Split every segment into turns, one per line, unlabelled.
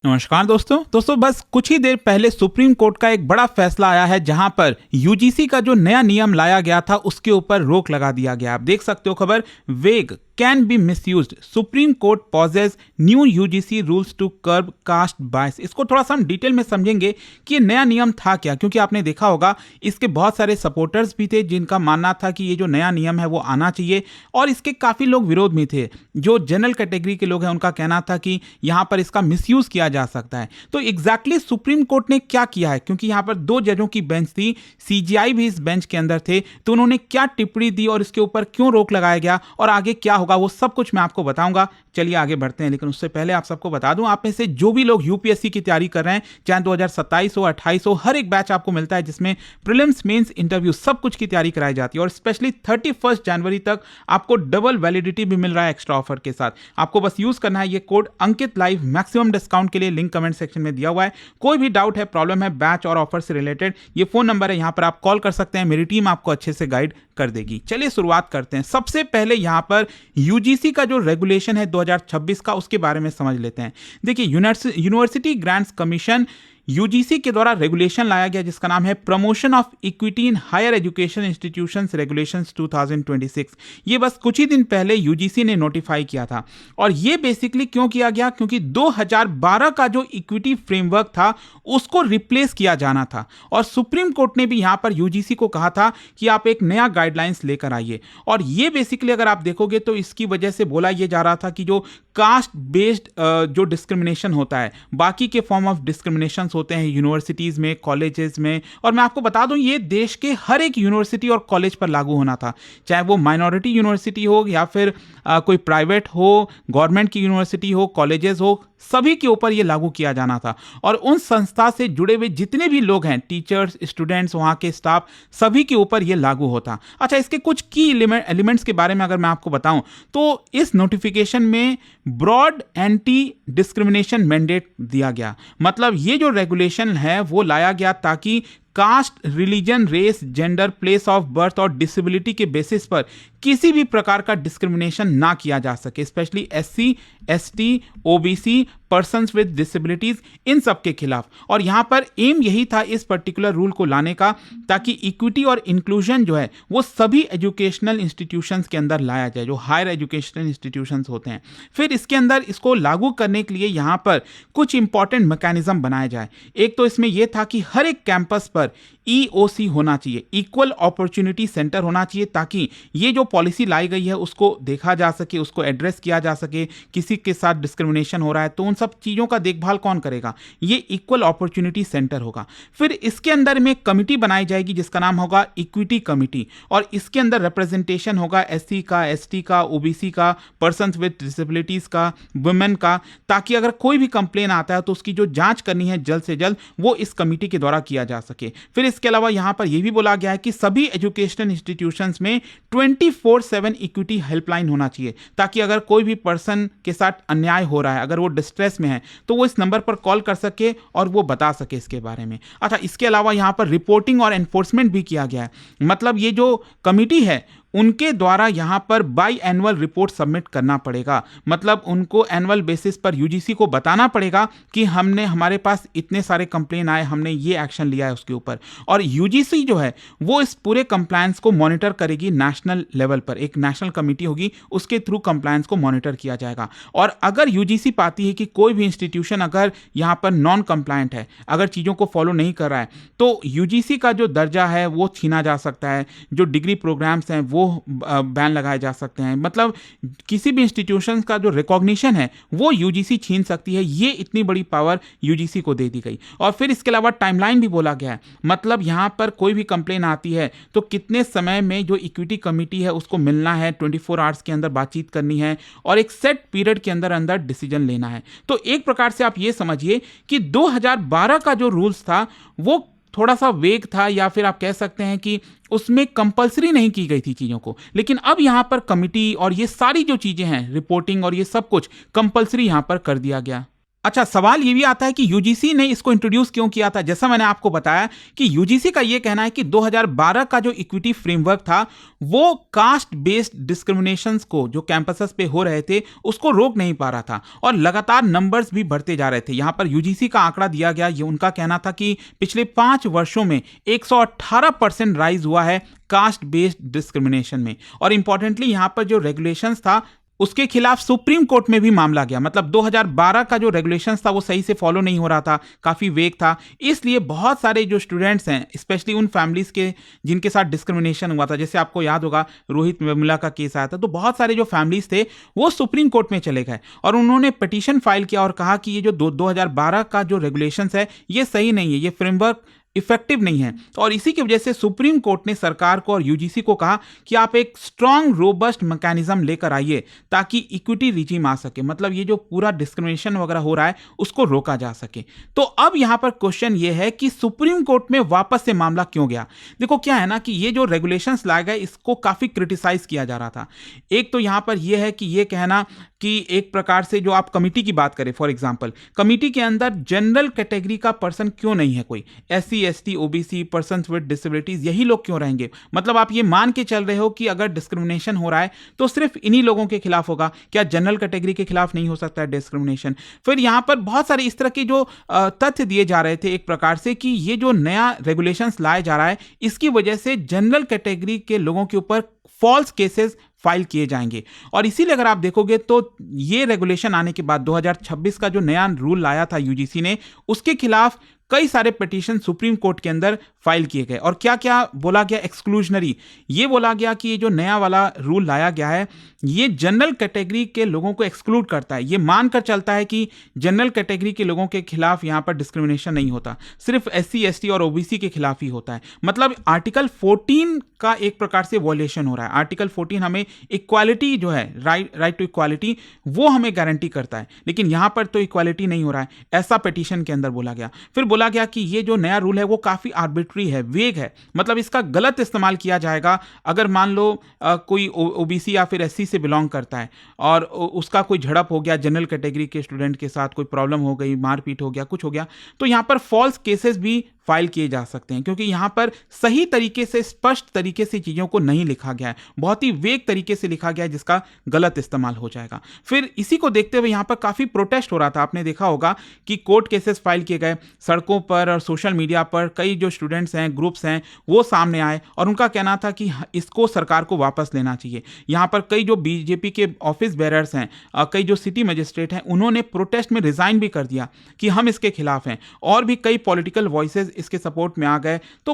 नमस्कार दोस्तों बस कुछ ही देर पहले सुप्रीम कोर्ट का एक बड़ा फैसला आया है जहां पर यूजीसी का जो नया नियम लाया गया था उसके ऊपर रोक लगा दिया गया। आप देख सकते हो खबर, vague can be misused, Supreme Court poses new UGC rules to curb caste bias. इसको थोड़ा सा हम डिटेल में समझेंगे कि ये नया नियम था क्या, क्योंकि आपने देखा होगा इसके बहुत सारे सपोर्टर्स भी थे जिनका मानना था कि ये जो नया नियम है वो आना चाहिए, और इसके काफी लोग विरोध में थे। जो जनरल कैटेगरी के लोग हैं उनका कहना था कि यहाँ पर इसका मिसयूज किया जा सकता है। तो एग्जैक्टली सुप्रीम कोर्ट ने क्या किया है, क्योंकि यहाँ पर 2 जजों की बेंच थी, सीजीआई भी इस बेंच के अंदर थे, तो उन्होंने क्या टिप्पणी दी और इसके ऊपर क्यों रोक लगाया गया और आगे क्या होगा वो सब कुछ मैं आपको बताऊंगा। चलिए आगे बढ़ते हैं, लेकिन उससे पहले आप सबको बता दूं, आप में से जो भी लोग यूपीएससी की तैयारी कर रहे हैं, चाहे 2027 हो 28 हो, हर एक बैच आपको मिलता है जिसमें प्रीलिम्स मेंस इंटरव्यू सब कुछ की तैयारी कराई जाती है, और स्पेशली 31 जनवरी तक आपको डबल वैलिडिटी भी मिल रहा है एक्स्ट्रा ऑफर के साथ। आपको बस यूज करना है ये कोड अंकित लाइव, मैक्सिमम डिस्काउंट के लिए लिंक कमेंट सेक्शन में दिया हुआ है। कोई भी डाउट है, प्रॉब्लम है बैच और ऑफर से रिलेटेड, ये फोन नंबर है, यहां पर आप कॉल कर सकते हैं, मेरी टीम आपको अच्छे से गाइड कर देगी। चलिए शुरुआत करते हैं। सबसे पहले यहां पर यूजीसी का जो रेगुलेशन है 2026 का, उसके बारे में समझ लेते हैं। देखिए, यूनिवर्सिटी ग्रांट्स कमीशन यूजीसी के द्वारा रेगुलेशन लाया गया जिसका नाम है promotion of equity in higher education institutions regulations 2026। ये बस कुछ ही दिन पहले यूजीसी ने नोटिफाई किया था, और ये बेसिकली क्यों किया गया, क्योंकि 2012 का जो इक्विटी फ्रेमवर्क था उसको रिप्लेस किया जाना था, और सुप्रीम कोर्ट ने भी यहां पर यूजीसी को कहा था कि आप एक नया गाइडलाइंस लेकर आइए। और ये बेसिकली अगर आप देखोगे तो इसकी वजह से बोला यह जा रहा था कि जो कास्ट बेस्ड जो डिस्क्रिमिनेशन होता है, बाकी के फॉर्म ऑफ डिस्क्रिमिनेशन होते हैं यूनिवर्सिटीज में, कॉलेजेस में, और मैं आपको बता दूं ये देश के हर एक यूनिवर्सिटी और कॉलेज पर लागू होना था, चाहे वो माइनॉरिटी यूनिवर्सिटी हो या फिर कोई प्राइवेट हो, गवर्नमेंट की यूनिवर्सिटी हो, कॉलेजेस हो, सभी के ऊपर ये लागू किया जाना था। और उन संस्था से जुड़े हुए जितने भी लोग हैं, टीचर्स, स्टूडेंट्स, वहां के स्टाफ, सभी के ऊपर ये लागू होता। अच्छा, इसके कुछ की एलिमेंट्स के बारे में अगर मैं आपको बताऊं तो इस नोटिफिकेशन में ब्रॉड एंटी डिस्क्रिमिनेशन मैंडेट दिया गया। मतलब ये जो रेगुलेशन है वो लाया गया ताकि caste, religion, race, gender, place of birth और डिसेबिलिटी के बेसिस पर किसी भी प्रकार का डिस्क्रिमिनेशन ना किया जा सके, specially SC, ST, OBC, persons with disabilities, इन सब के खिलाफ। और यहां पर एम यही था इस पर्टिकुलर रूल को लाने का, ताकि इक्विटी और इंक्लूजन जो है वो सभी एजुकेशनल इंस्टीट्यूशंस के अंदर लाया जाए, जो हायर एजुकेशनल इंस्टीट्यूशंस होते हैं। फिर इसके अंदर इसको लागू करने के लिए यहां पर कुछ इंपॉर्टेंट मैकेनिज्म बनाए जाए। एक तो इसमें यह था कि हर एक कैंपस पर ईओसी होना चाहिए, इक्वल अपॉर्चुनिटी सेंटर होना चाहिए, ताकि ये जो पॉलिसी लाई गई है उसको देखा जा सके, उसको एड्रेस किया जा सके। किसी के साथ डिस्क्रिमिनेशन हो रहा है तो उन सब चीजों का देखभाल कौन करेगा, ये इक्वल अपॉर्चुनिटी सेंटर होगा। फिर इसके अंदर में कमिटी बनाई जाएगी जिसका नाम होगा इक्विटी कमिटी, और इसके अंदर रिप्रेजेंटेशन होगा एससी का, एसटी का, ओबीसी का, पर्सन्स विद डिसेबिलिटीज का, वुमेन का, ताकि अगर कोई भी कंप्लेन आता है तो उसकी जो जांच करनी है जल्द से जल्द वो इस कमिटी के द्वारा किया जा सके। फिर इसके अलावा यहां पर यह भी बोला गया है कि सभी एजुकेशनल इंस्टीट्यूशंस में 24/7 इक्विटी हेल्पलाइन होना चाहिए, ताकि अगर कोई भी पर्सन के साथ अन्याय हो रहा है, अगर वो डिस्ट्रेस में है, तो वो इस नंबर पर कॉल कर सके और वो बता सके इसके बारे में। अच्छा, इसके अलावा यहां पर रिपोर्टिंग और एनफोर्समेंट भी किया गया है। मतलब ये जो कमिटी है उनके द्वारा यहां पर बाई एनुअल रिपोर्ट सबमिट करना पड़ेगा। मतलब उनको एनुअल बेसिस पर यूजीसी को बताना पड़ेगा कि हमारे पास इतने सारे कंप्लेन आए, हमने ये एक्शन लिया है उसके ऊपर। और यूजीसी जो है वो इस पूरे कंप्लायंस को मॉनिटर करेगी नेशनल लेवल पर, एक नेशनल कमिटी होगी, उसके थ्रू कंप्लायंस को मॉनिटर किया जाएगा। और अगर यूजीसी पाती है कि कोई भी इंस्टीट्यूशन अगर यहां पर नॉन कंप्लायंट है, अगर चीजों को फॉलो नहीं कर रहा है, तो यूजीसी का जो दर्जा है वो छीना जा सकता है, जो डिग्री प्रोग्राम्स हैं वो बैन लगाए जा सकते हैं। मतलब किसी भी इंस्टीट्यूशन का जो रिकॉग्निशन है वो यूजीसी छीन सकती है। ये इतनी बड़ी पावर यूजीसी को दे दी गई। और फिर इसके अलावा टाइमलाइन भी बोला गया है। मतलब यहां पर कोई भी कंप्लेन आती है तो कितने समय में जो इक्विटी कमिटी है उसको मिलना है, 24 आवर्स के अंदर बातचीत करनी है, और एक सेट पीरियड के अंदर अंदर डिसीजन लेना है। तो एक प्रकार से आप ये समझिए कि 2012 का जो रूल्स था वो थोड़ा सा वेग था, या फिर आप कह सकते हैं कि उसमें कंपलसरी नहीं की गई थी चीज़ों को। लेकिन अब यहां पर कमिटी और ये सारी जो चीज़ें हैं, रिपोर्टिंग और ये सब कुछ कंपलसरी यहां पर कर दिया गया। अच्छा, सवाल ये भी आता है कि यूजीसी ने इसको इंट्रोड्यूस क्यों किया था? जैसा मैंने आपको बताया कि यूजीसी का ये कहना है कि 2012 का जो इक्विटी फ्रेमवर्क था, वो कास्ट बेस्ड डिस्क्रिमिनेशंस को जो कैंपसेस पे हो रहे थे, उसको रोक नहीं पा रहा था और लगातार नंबर्स भी बढ़ते जा रहे थे। यहाँ पर यूजीसी का आंकड़ा दिया गया, ये उनका कहना था कि पिछले 5 वर्षों में 118% राइज हुआ है कास्ट बेस्ड डिस्क्रिमिनेशन में। और इंपॉर्टेंटली यहाँ पर जो रेगुलेशंस था, उसके खिलाफ सुप्रीम कोर्ट में भी मामला गया। मतलब 2012 का जो रेगुलेशंस था वो सही से फॉलो नहीं हो रहा था, काफ़ी वेग था। इसलिए बहुत सारे जो स्टूडेंट्स हैं, स्पेशली उन फैमिलीज़ के जिनके साथ डिस्क्रिमिनेशन हुआ था, जैसे आपको याद होगा रोहित वेमुला का केस आया था, तो बहुत सारे जो फैमिलीज़ थे वो सुप्रीम कोर्ट में चले गए और उन्होंने पिटीशन फाइल किया और कहा कि ये जो 2012 का जो रेगुलेशंस है ये सही नहीं है, ये फ्रेमवर्क इफेक्टिव नहीं है। और इसी की वजह से सुप्रीम कोर्ट ने सरकार को और यूजीसी को कहा कि आप एक स्ट्रांग रोबस्ट मैकेनिज्म लेकर आइए ताकि इक्विटी रिजीम आ सके, मतलब ये जो पूरा डिस्क्रिमिनेशन वगैरह हो रहा है उसको रोका जा सके। तो अब यहां पर क्वेश्चन ये है कि सुप्रीम कोर्ट में वापस से मामला क्यों गया? देखो क्या है ना कि ये जो रेगुलेशंस लाए गए इसको काफी क्रिटिसाइज किया जा रहा था। एक तो यहां पर यह है कि ये कहना कि एक प्रकार से जो आप कमिटी की बात करें, फॉर एग्जांपल कमिटी के अंदर जनरल कैटेगरी का पर्सन क्यों नहीं है, कोई SC ST OBC person with disabilities, यही लोग क्यों रहेंगे? मतलब आप ये मान के चल रहे हो कि अगर डिस्क्रिमिनेशन हो रहा है तो सिर्फ इन्हीं लोगों के खिलाफ होगा, क्या जनरल कैटेगरी के खिलाफ नहीं हो सकता है डिस्क्रिमिनेशन? फिर यहां पर बहुत सारे इस तरह के जो तथ्य दिए जा रहे थे एक प्रकार से कि ये जो नया रेगुलेशंस लाया जा रहा है इसकी वजह से जनरल कैटेगरी के लोगों के ऊपर फॉल्स केसेस फाइल किए जाएंगे। और इसीलिए अगर आप देखोगे तो ये रेगुलेशन आने के बाद 2026 का जो नया रूल लाया था यूजीसी ने, उसके खिलाफ कई सारे पिटीशन सुप्रीम कोर्ट के अंदर फाइल किए गए। और क्या क्या बोला गया? एक्सक्लूजनरी, ये बोला गया कि ये जो नया वाला रूल लाया गया है ये जनरल कैटेगरी के लोगों को एक्सक्लूड करता है। ये मानकर चलता है कि जनरल कैटेगरी के लोगों के खिलाफ यहां पर डिस्क्रिमिनेशन नहीं होता, सिर्फ एससी एसटी और ओबीसी के खिलाफ ही होता है। मतलब आर्टिकल 14 का एक प्रकार से वॉयलेशन हो रहा है। आर्टिकल 14 हमें इक्वालिटी जो है, राइट टू इक्वालिटी, वो हमें गारंटी करता है, लेकिन यहां पर तो इक्वालिटी नहीं हो रहा है, ऐसा पिटीशन के अंदर बोला गया। फिर बोला गया कि ये जो नया रूल है वो काफी आर्बिट्री है, वेग है, मतलब इसका गलत इस्तेमाल किया जाएगा। अगर मान लो कोई ओबीसी या फिर एससी से बिलोंग करता है और उसका कोई झड़प हो गया जनरल कैटेगरी के स्टूडेंट के साथ, कोई प्रॉब्लम हो गई, मारपीट हो गया, कुछ हो गया, तो यहां पर फॉल्स केसेस भी फाइल किए जा सकते हैं, क्योंकि यहां पर सही तरीके से, स्पष्ट तरीके से चीजों को नहीं लिखा गया है, बहुत ही वेग तरीके से लिखा गया है जिसका गलत इस्तेमाल हो जाएगा। फिर इसी को देखते हुए यहां पर काफी प्रोटेस्ट हो रहा था। आपने देखा होगा कि कोर्ट केसेस फाइल किए गए, सड़कों पर और सोशल मीडिया पर कई जो स्टूडेंट्स हैं, ग्रुप्स हैं, वो सामने आए और उनका कहना था कि इसको सरकार को वापस लेना चाहिए। यहां पर कई जो बीजेपी के ऑफिस बेरर्स हैं, कई जो सिटी मजिस्ट्रेट हैं, उन्होंने प्रोटेस्ट में रिजाइन भी कर दिया कि हम इसके खिलाफ हैं, और भी कई पॉलिटिकल वॉइसेस इसके सपोर्ट में आ गए। तो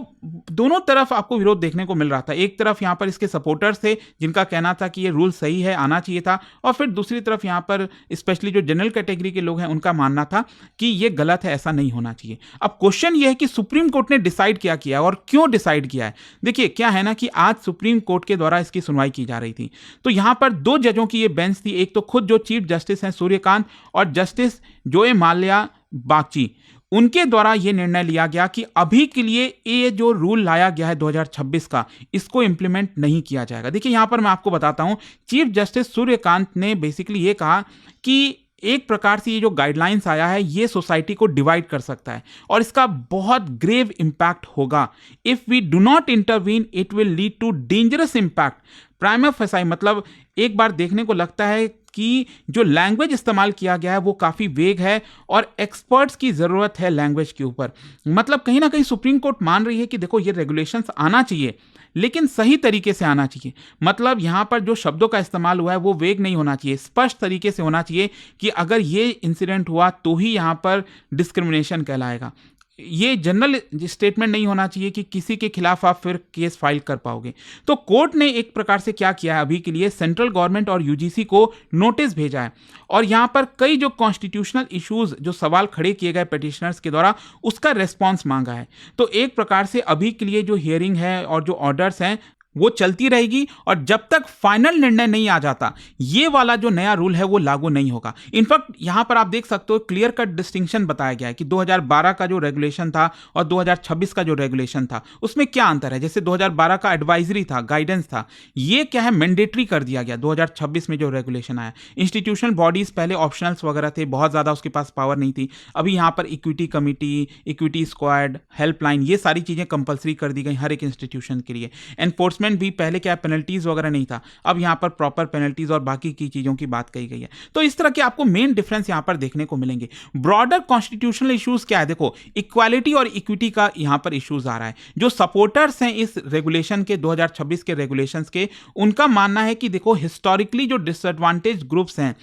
दोनों तरफ आपको विरोध देखने को मिल रहा था। एक तरफ यहां पर इसके सपोर्टर्स थे जिनका कहना था कि ये रूल सही है, आना चाहिए था, और फिर दूसरी तरफ यहां पर स्पेशली जो जनरल कैटेगरी के लोग हैं उनका मानना था कि ये गलत है, ऐसा नहीं होना चाहिए। अब क्वेश्चन ये है कि सुप्रीम कोर्ट ने डिसाइड क्या किया और क्यों डिसाइड किया है? देखिए क्या है ना कि आज सुप्रीम कोर्ट के द्वारा इसकी सुनवाई की जा रही थी, तो यहां पर 2 जजों की ये बेंच थी। एक तो खुद जो चीफ जस्टिस हैं सूर्यकांत और जस्टिस जोए माल्या बागची, उनके द्वारा यह निर्णय लिया गया कि अभी के लिए ये जो रूल लाया गया है 2026 का, इसको इंप्लीमेंट नहीं किया जाएगा। देखिए यहां पर मैं आपको बताता हूं, चीफ जस्टिस सूर्यकांत ने बेसिकली ये कहा कि एक प्रकार से ये जो गाइडलाइंस आया है ये सोसाइटी को डिवाइड कर सकता है और इसका बहुत ग्रेव इंपैक्ट होगा। If we do not intervene it will lead to dangerous impact prima facie. मतलब एक बार देखने को लगता है कि जो लैंग्वेज इस्तेमाल किया गया है वो काफ़ी वेग है और एक्सपर्ट्स की ज़रूरत है लैंग्वेज के ऊपर। मतलब कहीं ना कहीं सुप्रीम कोर्ट मान रही है कि देखो ये रेगुलेशंस आना चाहिए लेकिन सही तरीके से आना चाहिए। मतलब यहाँ पर जो शब्दों का इस्तेमाल हुआ है वो वेग नहीं होना चाहिए, स्पष्ट तरीके से होना चाहिए कि अगर ये इंसिडेंट हुआ तो ही यहाँ पर डिस्क्रिमिनेशन कहलाएगा। ये जनरल स्टेटमेंट नहीं होना चाहिए कि किसी के खिलाफ आप फिर केस फाइल कर पाओगे। तो कोर्ट ने एक प्रकार से क्या किया है, अभी के लिए सेंट्रल गवर्नमेंट और यूजीसी को नोटिस भेजा है और यहां पर कई जो कॉन्स्टिट्यूशनल इश्यूज, जो सवाल खड़े किए गए पिटिशनर्स के द्वारा, उसका रेस्पॉन्स मांगा है। तो एक प्रकार से अभी के लिए जो हियरिंग है और जो ऑर्डर्स हैं वो चलती रहेगी और जब तक फाइनल निर्णय नहीं आ जाता ये वाला जो नया रूल है वो लागू नहीं होगा। इनफैक्ट यहां पर आप देख सकते हो क्लियर कट डिस्टिंक्शन बताया गया है कि 2012 का जो रेगुलेशन था और 2026 का जो रेगुलेशन था उसमें क्या अंतर है। जैसे 2012 का एडवाइजरी था, गाइडेंस था, ये क्या है मैंडेटरी कर दिया गया 2026 में जो रेगुलेशन आया। इंस्टीट्यूशनल बॉडीज पहले ऑप्शनल्स वगैरह थे, बहुत ज्यादा उसके पास पावर नहीं थी। अभी यहां पर equity committee, equity squad, helpline, ये सारी चीजें कंपलसरी कर दी गई हर एक इंस्टीट्यूशन के लिए। एनफोर्समेंट भी पहले क्या पेनल्टीज वगैरह नहीं था, अब यहां पर प्रॉपर पेनल्टीज और बाकी की चीजों की बात कही गई है। तो इस तरह के आपको मेन डिफरेंस यहां पर देखने को मिलेंगे। ब्रॉडर कॉन्स्टिट्यूशनल इश्यूज क्या है, देखो इक्वालिटी और इक्विटी का यहां पर इश्यूज आ रहा है। जो सपोर्टर्स हैं इस रेगुलेशन के 2026 के रेगुलेशंस के, उनका मानना है कि देखो हिस्टोरिकली जो डिसएडवांटेज ग्रुप्स हैं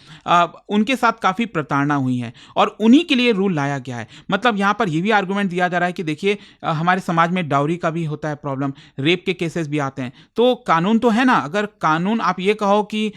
उनके साथ काफी प्रताड़ना हुई है और उन्हीं के लिए रूल लाया गया है। मतलब यहां पर यह भी आर्गुमेंट दिया जा रहा है कि देखिए हमारे समाज में डाउरी का भी होता है प्रॉब्लम, रेप के केसेस भी आते हैं, तो कानून तो है ना, अगर कानून आप ये कहो कि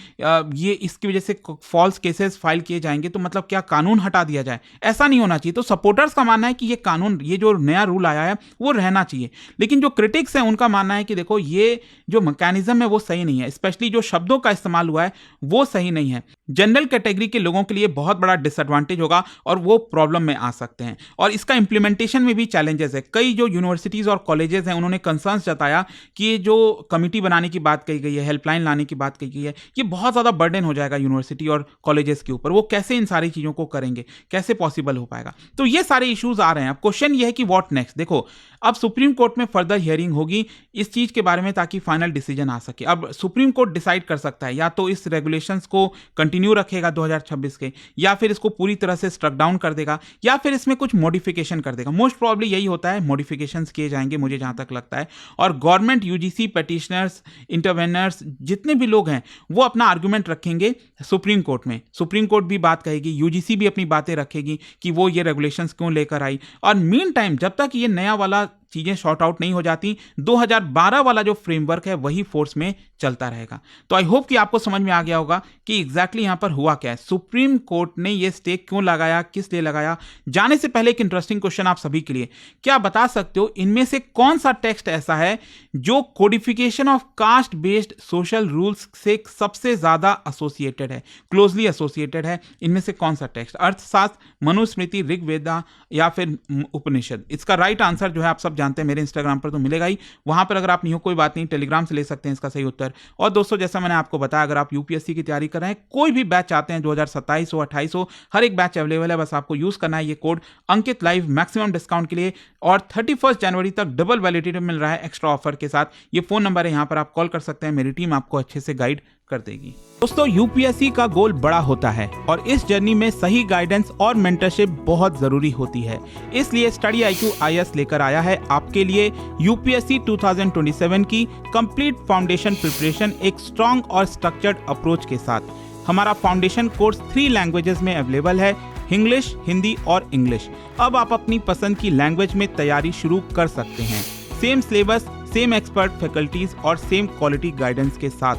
ये इसकी वजह से फॉल्स केसेस फाइल किए जाएंगे तो मतलब क्या कानून हटा दिया जाए, ऐसा नहीं होना चाहिए। तो सपोर्टर्स का मानना है कि ये कानून, ये जो नया रूल आया है वो रहना चाहिए। लेकिन जो क्रिटिक्स हैं उनका मानना है कि देखो ये जो मैकेनिज्म है वो सही नहीं है, स्पेशली जो शब्दों का इस्तेमाल हुआ है वो सही नहीं है। जनरल कैटेगरी के लोगों के लिए बहुत बड़ा डिसएडवांटेज होगा और वो प्रॉब्लम में आ सकते हैं। और इसका इंप्लीमेंटेशन में भी चैलेंजेस है। कई जो यूनिवर्सिटीज और कॉलेजेस हैं उन्होंने कंसर्न्स जताया कि ये जो कमिटी बनाने की बात कही गई है, हेल्पलाइन लाने की बात कही गई है, ये बहुत ज्यादा बर्डन हो जाएगा यूनिवर्सिटी और कॉलेजेस के ऊपर। वो कैसे इन सारी चीजों को करेंगे, कैसे पॉसिबल हो पाएगा। तो ये सारे इश्यूज आ रहे हैं। अब क्वेश्चन ये है कि व्हाट नेक्स्ट। देखो अब सुप्रीम कोर्ट में फर्दर हियरिंग होगी इस चीज के बारे में ताकि फाइनल डिसीजन आ सके। अब सुप्रीम कोर्ट डिसाइड कर सकता है या तो इस रेगुलेशंस को कंटिन्यू रखेगा 2026 के, या फिर इसको पूरी तरह से स्ट्रक डाउन कर देगा, या फिर इसमें कुछ मॉडिफिकेशन कर देगा। मोस्ट प्रॉब्ली यही होता है, मॉडिफिकेशंस किए जाएंगे मुझे जहां तक लगता है। और गवर्नमेंट, यूजीसी, पेटिशनर्स, इंटरवेनर्स, जितने भी लोग हैं वो अपना आर्गुमेंट रखेंगे सुप्रीम कोर्ट में। सुप्रीम कोर्ट भी बात कहेगी, यूजीसी भी अपनी बातें रखेगी कि वो ये रेगुलेशंस क्यों लेकर आई। और मीन टाइम जब तक ये नया वाला चीजें शॉर्ट आउट नहीं हो जाती, 2012 वाला जो फ्रेमवर्क है वही फोर्स में चलता रहेगा। तो आई होप कि आपको समझ में आ गया होगा कि एग्जैक्टली यहां पर हुआ क्या है, सुप्रीम कोर्ट ने यह स्टे क्यों लगाया, किस लिए लगाया। जाने से पहले एक इंटरेस्टिंग क्वेश्चन आप सभी के लिए, क्या बता सकते हो इनमें से कौन सा टेक्स्ट ऐसा है जो codification of caste based social rules से सबसे ज्यादा एसोसिएटेड है, क्लोजली एसोसिएटेड है? इनमें से कौन सा टेक्स्ट? अर्थशास्त्र, मनुस्मृति, ऋग्वेदा या फिर उपनिषद? इसका राइट आंसर जो है आप सब जानते हैं, मेरे इंस्टाग्राम पर तो मिलेगा ही, वहां पर अगर आप नहीं हो कोई बात नहीं, टेलीग्राम से ले सकते हैं इसका सही उत्तर। और दोस्तों जैसा मैंने आपको बताया, अगर आप यूपीएससी की तैयारी कर रहे हैं, कोई भी बैच चाहते हैं 2027 हो 28 हो, हर एक बैच अवेलेबल है। बस आपको यूज करना है ये कोड अंकित लाइव मैक्सिमम डिस्काउंट के लिए, और 31 जनवरी तक डबल वैलिडिटी मिल रहा है एक्स्ट्रा ऑफर के साथ। ये फोन नंबर है, यहां पर आप कॉल कर सकते हैं, मेरी टीम आपको अच्छे से गाइड कर देगी। दोस्तों यूपीएससी का गोल बड़ा होता है और इस जर्नी में सही गाइडेंस और मेंटरशिप बहुत जरूरी होती है। इसलिए स्टडी IQ IAS लेकर आया है आपके लिए यूपीएससी 2027 की कंप्लीट फाउंडेशन प्रिपरेशन एक स्ट्रॉन्ग और स्ट्रक्चर्ड अप्रोच के साथ। हमारा फाउंडेशन कोर्स 3 लैंग्वेजेस में अवेलेबल है, इंग्लिश, हिंदी और इंग्लिश। अब आप अपनी पसंद की लैंग्वेज में तैयारी शुरू कर सकते हैं, same syllabus, same expert faculties और सेम क्वालिटी गाइडेंस के साथ।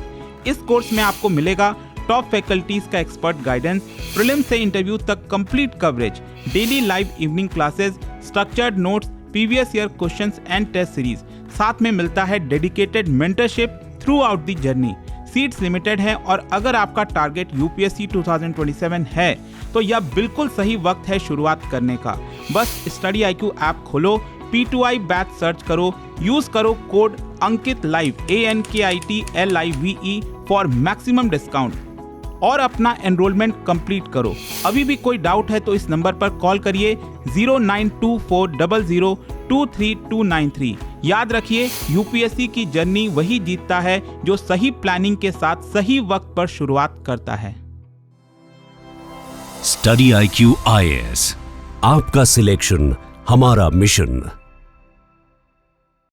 इस कोर्स में आपको मिलेगा टॉप फैकल्टीज का एक्सपर्ट गाइडेंस, प्रीलिम से इंटरव्यू तक complete coverage, daily live evening classes, structured notes, previous year questions and test series. साथ में मिलता है dedicated mentorship throughout the journey. Seats limited है और अगर आपका टारगेट यूपीएससी 2027 है तो यह बिल्कुल सही वक्त है शुरुआत करने का। बस स्टडी IQ ऐप खोलो, P2I बैच सर्च करो, यूज करो code Ankit live ANKITLIVE for maximum discount और अपना एनरोलमेंट कंप्लीट करो। अभी भी कोई डाउट है तो इस नंबर पर कॉल करिए 092400232293। याद रखिए यूपीएससी की जर्नी वही जीतता है जो सही प्लानिंग के साथ सही वक्त पर शुरुआत करता है।
स्टडी IQ IAS, आपका सिलेक्शन हमारा मिशन।